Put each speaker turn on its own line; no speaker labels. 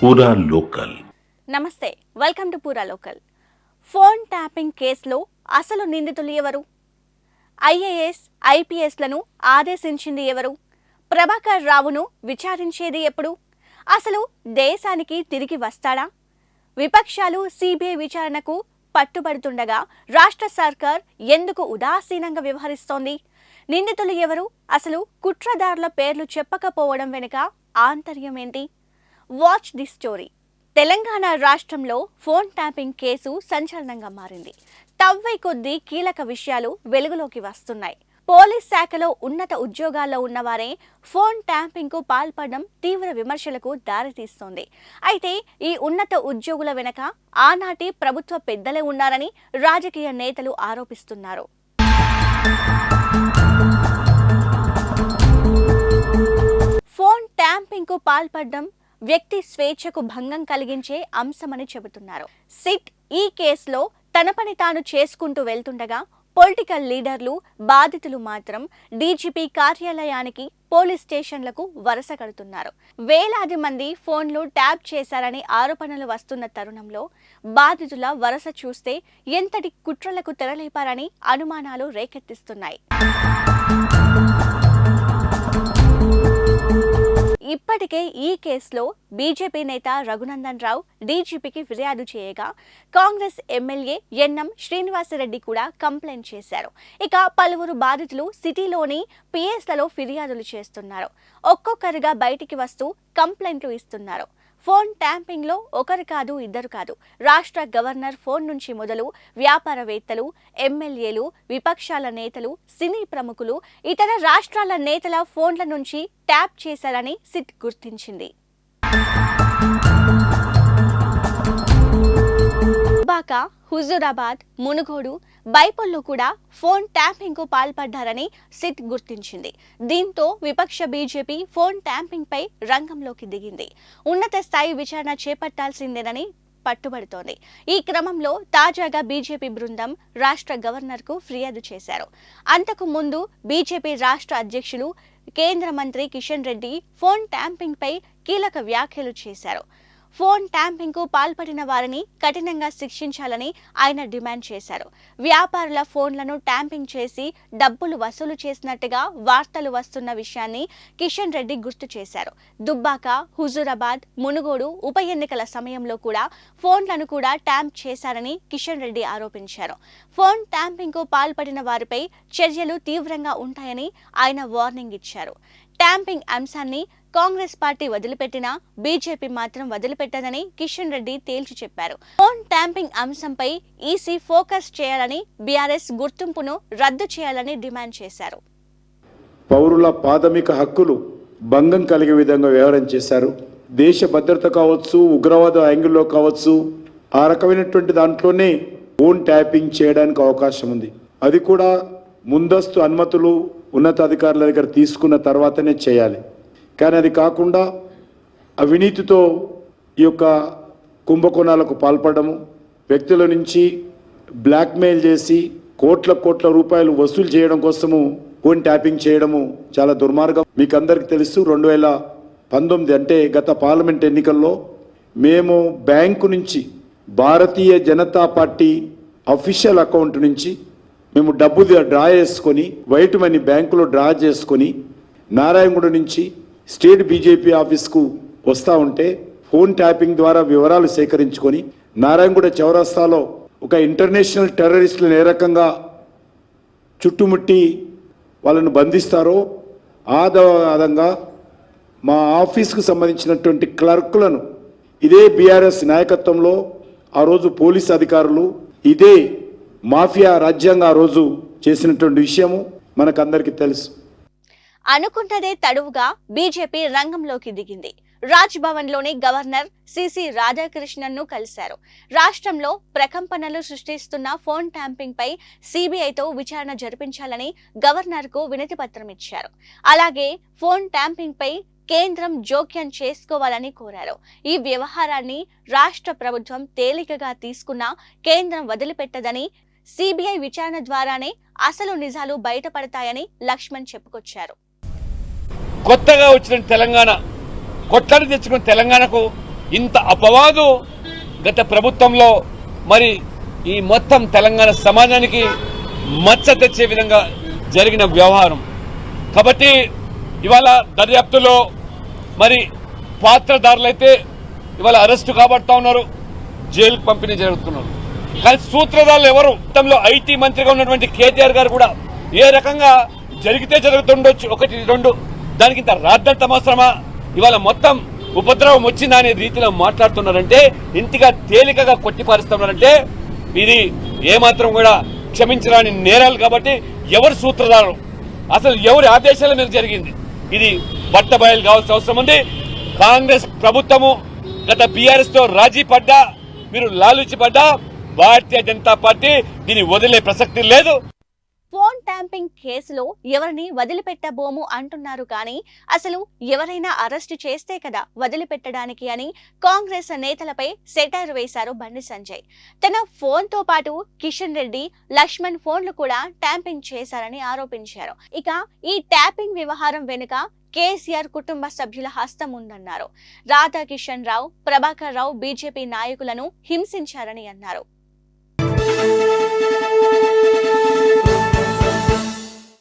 పూరా లోకల్.
నమస్తే, welcome to పూరా లోకల్. ఫోన్ ట్యాపింగ్ కేసులో అసలు నిందితులు ఎవరు? ఐఏఎస్, ఐపీఎస్లను ఆదేశించింది ఎవరు? ప్రభాకర్ రావును విచారించేది ఎప్పుడు? అసలు దేశానికి తిరిగి వస్తాడా? విపక్షాలు సిబిఐ విచారణకు పట్టుబడుతుండగా రాష్ట్ర సర్కార్ ఎందుకు ఉదాసీనంగా వ్యవహరిస్తోంది? నిందితులు ఎవరు? అసలు కుట్రదారుల పేర్లు చెప్పకపోవడం వెనుక ఆంతర్యం ఏంటి? Watch the story. తెలంగాణ రాష్ట్రంలో ఫోన్ ట్యాపింగ్ కేసు సంచలనంగా మారింది. తవ్వై కొద్దీ కీలక విషయాలు వెలుగులోకి వస్తున్నాయి. పోలీస్ శాఖలో ఉన్నత ఉద్యోగాల్లో ఉన్నవారే ఫోన్ ట్యాపింగ్ కు పాల్పడడం తీవ్ర విమర్శలకు దారితీస్తోంది. అయితే ఈ ఉన్నత ఉద్యోగుల వెనక ఆనాటి ప్రభుత్వ పెద్దలే ఉన్నారని రాజకీయ నేతలు ఆరోపిస్తున్నారు. ఫోన్ ట్యాంపింగ్ కు పాల్పడడం వ్యక్తి స్వేచ్ఛకు భంగం కలిగించే అంశమని చెబుతున్నారు. సిట్ ఈ కేసులో తన పని తాను చేసుకుంటూ వెళ్తుండగా పొలిటికల్ లీడర్లు, బాధితులు మాత్రం డీజీపీ కార్యాలయానికి, పోలీస్ స్టేషన్లకు వరుస కడుతున్నారు. వేలాది మంది ఫోన్లు ట్యాప్ చేశారని ఆరోపణలు వస్తున్న తరుణంలో బాధితుల వరుస చూస్తే ఎంతటి కుట్రలకు తెరలేపారని అనుమానాలు రేకెత్తిస్తున్నాయి. ఇప్పటికే ఈ కేసులో బీజేపీ నేత రఘునందన్ రావు డీజీపీకి ఫిర్యాదు చేయగా కాంగ్రెస్ ఎమ్మెల్యే ఎన్ఎం శ్రీనివాసరెడ్డి కూడా కంప్లైంట్ చేశారు. ఇక పలువురు బాధితులు సిటీలోని పిఎస్లలో ఫిర్యాదులు చేస్తున్నారు. ఒక్కొక్కరుగా బయటికి వస్తూ కంప్లైంట్లు ఇస్తున్నారు. ఫోన్ ట్యాంపింగ్ లో ఒకరు కాదు, ఇద్దరు కాదు, రాష్ట్ర గవర్నర్ ఫోన్ నుంచి మొదలు వ్యాపారవేత్తలు, ఎమ్మెల్యేలు, విపక్షాల నేతలు, సినీ ప్రముఖులు, ఇతర రాష్ట్రాల నేతల ఫోన్ల నుంచి ట్యాప్ చేశారని సిట్ గుర్తించింది. దుబ్బాక, హుజూరాబాద్, మునుగోడు, బైపొల్లో కూడా ఫోన్ ట్యాంపింగ్ కు పాల్పడ్డారని సిట్ గుర్తించింది. దీంతో విపక్ష బీజేపీ ఫోన్ ట్యాంపింగ్ పై రంగంలోకి దిగింది. ఉన్నత స్థాయి విచారణ చేపట్టాల్సిందేనని పట్టుబడుతోంది. ఈ క్రమంలో తాజాగా బీజేపీ బృందం రాష్ట్ర గవర్నర్ కు ఫిర్యాదు చేశారు. అంతకు ముందు బీజేపీ రాష్ట్ర అధ్యక్షులు, కేంద్ర మంత్రి కిషన్ రెడ్డి ఫోన్ ట్యాంపింగ్ పై కీలక వ్యాఖ్యలు చేశారు. ఫోన్ ట్యాంపింగ్ కు పాల్పడిన వారిని కఠినంగా శిక్షించాలని ఆయన డిమాండ్ చేశారు. వ్యాపారుల ఫోన్లను ట్యాంపింగ్ చేసి డబ్బులు వసూలు చేసినట్టుగా వార్తలు వస్తున్న విషయాన్ని కిషన్ రెడ్డి గుర్తు చేశారు. దుబ్బాక, హుజూరాబాద్, మునుగోడు ఉప ఎన్నికల సమయంలో కూడా ఫోన్లను కూడా ట్యాంప్ చేశారని కిషన్ రెడ్డి ఆరోపించారు. ఫోన్ ట్యాంపింగ్ కు పాల్పడిన వారిపై చర్యలు తీవ్రంగా ఉంటాయని ఆయన వార్నింగ్ ఇచ్చారు. ట్యాంపింగ్ అంశాన్ని కాంగ్రెస్ పార్టీ వదిలిపెట్టినా బీజేపీ మాత్రం వదిలిపెట్టదని కిషన్ రెడ్డి తేల్చి చెప్పారు. ఫోన్ ట్యాంపింగ్ అంశంపై ఈసీ ఫోకస్ చేయాలని, బీఆర్ఎస్ గుర్తింపును రద్దు చేయాలని డిమాండ్ చేశారు.
పౌరుల ప్రాథమిక హక్కులు భంగం కలిగే విధంగా వ్యవహారం చేశారు. దేశ భద్రత కావచ్చు, ఉగ్రవాద యాంగిల్లో కావచ్చు, ఆ రకమైనటువంటి దాంట్లోనే ఫోన్ ట్యాపింగ్ చేయడానికి అవకాశం ఉంది. అది కూడా ముందస్తు అనుమతులు ఉన్నతాధికారుల దగ్గర తీసుకున్న తర్వాతనే చేయాలి. కానీ అది కాకుండా అవినీతితో ఈ యొక్క కుంభకోణాలకు పాల్పడము, వ్యక్తుల నుంచి బ్లాక్మెయిల్ చేసి కోట్ల రూపాయలు వసూలు చేయడం కోసము ఫోన్ ట్యాపింగ్ చేయడము చాలా దుర్మార్గం. మీకు అందరికీ తెలుసు, 2019 అంటే గత పార్లమెంట్ ఎన్నికల్లో మేము బ్యాంకు నుంచి, Bharatiya Janata party official account నుంచి మేము డబ్బు డ్రా చేసుకొని, వైట్ మనీ బ్యాంకులో డ్రా చేసుకొని నారాయణగూడ నుంచి స్టేట్ బీజేపీ ఆఫీస్కు వస్తూ ఉంటే ఫోన్ ట్యాపింగ్ ద్వారా వివరాలు సేకరించుకొని నారాయణగూడ చౌరస్తాలో ఒక ఇంటర్నేషనల్ టెర్రరిస్టులను ఏ రకంగా చుట్టుముట్టి వాళ్ళను బంధిస్తారో ఆధారంగా మా ఆఫీస్కు సంబంధించినటువంటి క్లర్కులను ఇదే బీఆర్ఎస్ నాయకత్వంలో ఆ రోజు పోలీస్ అధికారులు ఇదే మాఫియా రాజ్యాంగం ఆ రోజు చేసినటువంటి విషయము మనకందరికీ తెలుసు.
అనుకున్నదే తడువుగా బీజేపీ రంగంలోకి దిగింది. రాజ్ భవన్ లోని గవర్నర్ సిసి రాధాకృష్ణన్ ను కలిశారు. రాష్ట్రంలో ప్రకంపనలు సృష్టిస్తున్న ఫోన్ ట్యాంపింగ్ పై సిబిఐతో విచారణ జరిపించాలని గవర్నర్ కు వినతి పత్రం ఇచ్చారు. అలాగే ఫోన్ ట్యాంపింగ్ పై కేంద్రం జోక్యం చేసుకోవాలని కోరారు. ఈ వ్యవహారాన్ని రాష్ట్ర ప్రభుత్వం తేలికగా తీసుకున్నా కేంద్రం వదిలిపెట్టదని, సిబిఐ విచారణ ద్వారానే అసలు నిజాలు బయటపడతాయని లక్ష్మణ్ చెప్పుకొచ్చారు.
కొత్తగా వచ్చిన తెలంగాణ కొట్లాడి తెచ్చుకున్న తెలంగాణకు
ఇంత అపవాదు గత ప్రభుత్వంలో మరి ఈ మొత్తం తెలంగాణ సమాజానికి మచ్చ తెచ్చే విధంగా జరిగిన వ్యవహారం. కాబట్టి ఇవాళ దర్యాప్తులో మరి పాత్రదారులైతే ఇవాళ అరెస్టు కాబడతా ఉన్నారు, జైలుకు పంపిణీ జరుగుతున్నారు. కానీ సూత్రధారులు ఎవరు? గతంలో ఐటీ మంత్రిగా ఉన్నటువంటి కేటీఆర్ గారు కూడా ఏ రకంగా జరిగితే జరుగుతుండొచ్చు, 1, 2 దానికి ఇంత రాద్దంతం అవసరమా? ఇవాళ మొత్తం ఉపద్రవం వచ్చిందా అనే రీతిలో మాట్లాడుతున్నారంటే, ఇంటిగా తేలికగా కొట్టిపారుస్తున్నారంటే ఇది ఏమాత్రం కూడా క్షమించరాని నేరాలు. కాబట్టి ఎవరు సూత్రధారులు, అసలు ఎవరి ఆదేశాల మీద జరిగింది, ఇది బట్టబయలు కావాల్సిన అవసరం ఉంది. కాంగ్రెస్ ప్రభుత్వము గత బీఆర్ఎస్ తో రాజీ పడ్డా, మీరు లాలూచి పడ్డా, భారతీయ జనతా పార్టీ దీన్ని వదిలే ప్రసక్తి లేదు.
ఫోన్ ట్యాంపింగ్ కేసులో ఎవరిని వదిలిపెట్టబోము అంటున్నారు కానీ అసలు ఎవరైనా అరెస్టు చేస్తే కదా వదిలిపెట్టడానికి అని కాంగ్రెస్ నేతలపై సెటైర్ వేశారు బండి సంజయ్. తన ఫోన్తో పాటు కిషన్ రెడ్డి, లక్ష్మణ్ ఫోన్లు కూడా ట్యాంపింగ్ చేశారని ఆరోపించారు. ఇక ఈ ట్యాపింగ్ వ్యవహారం వెనుక కేసీఆర్ కుటుంబ సభ్యుల హస్తం ఉందన్నారు. రాధాకిషన్ రావు, ప్రభాకర్ రావు బీజేపీ నాయకులను హింసించారని అన్నారు.